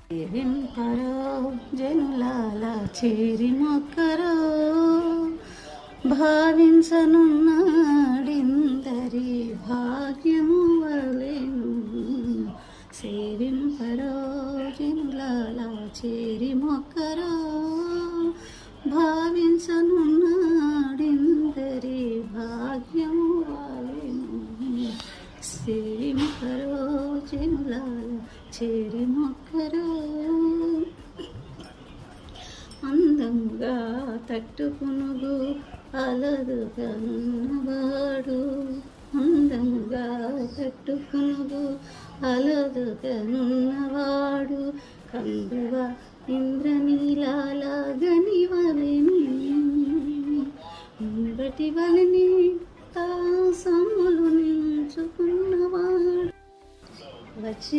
సేవింపరో జనులాల చేరి మొక్కరో భావించనున్నాడిందరి భాగ్యము వలెను. సేవింపరో జనులాల చేరి మొక్కరో భావించనున్నాడిందరి భాగ్యము వలెను. సేవింపరో జనులాల చేరి మొక్కరో. అందముగా తట్టుకునుగు అలదుగా నున్నవాడు, అందముగా తట్టుకునుగు అలదుగా నున్నవాడు, కందువ ఇంద్రనీలాల గనివలని ముందటి వలని తా సమ్ములు నించుకున్నవాడు వచ్చి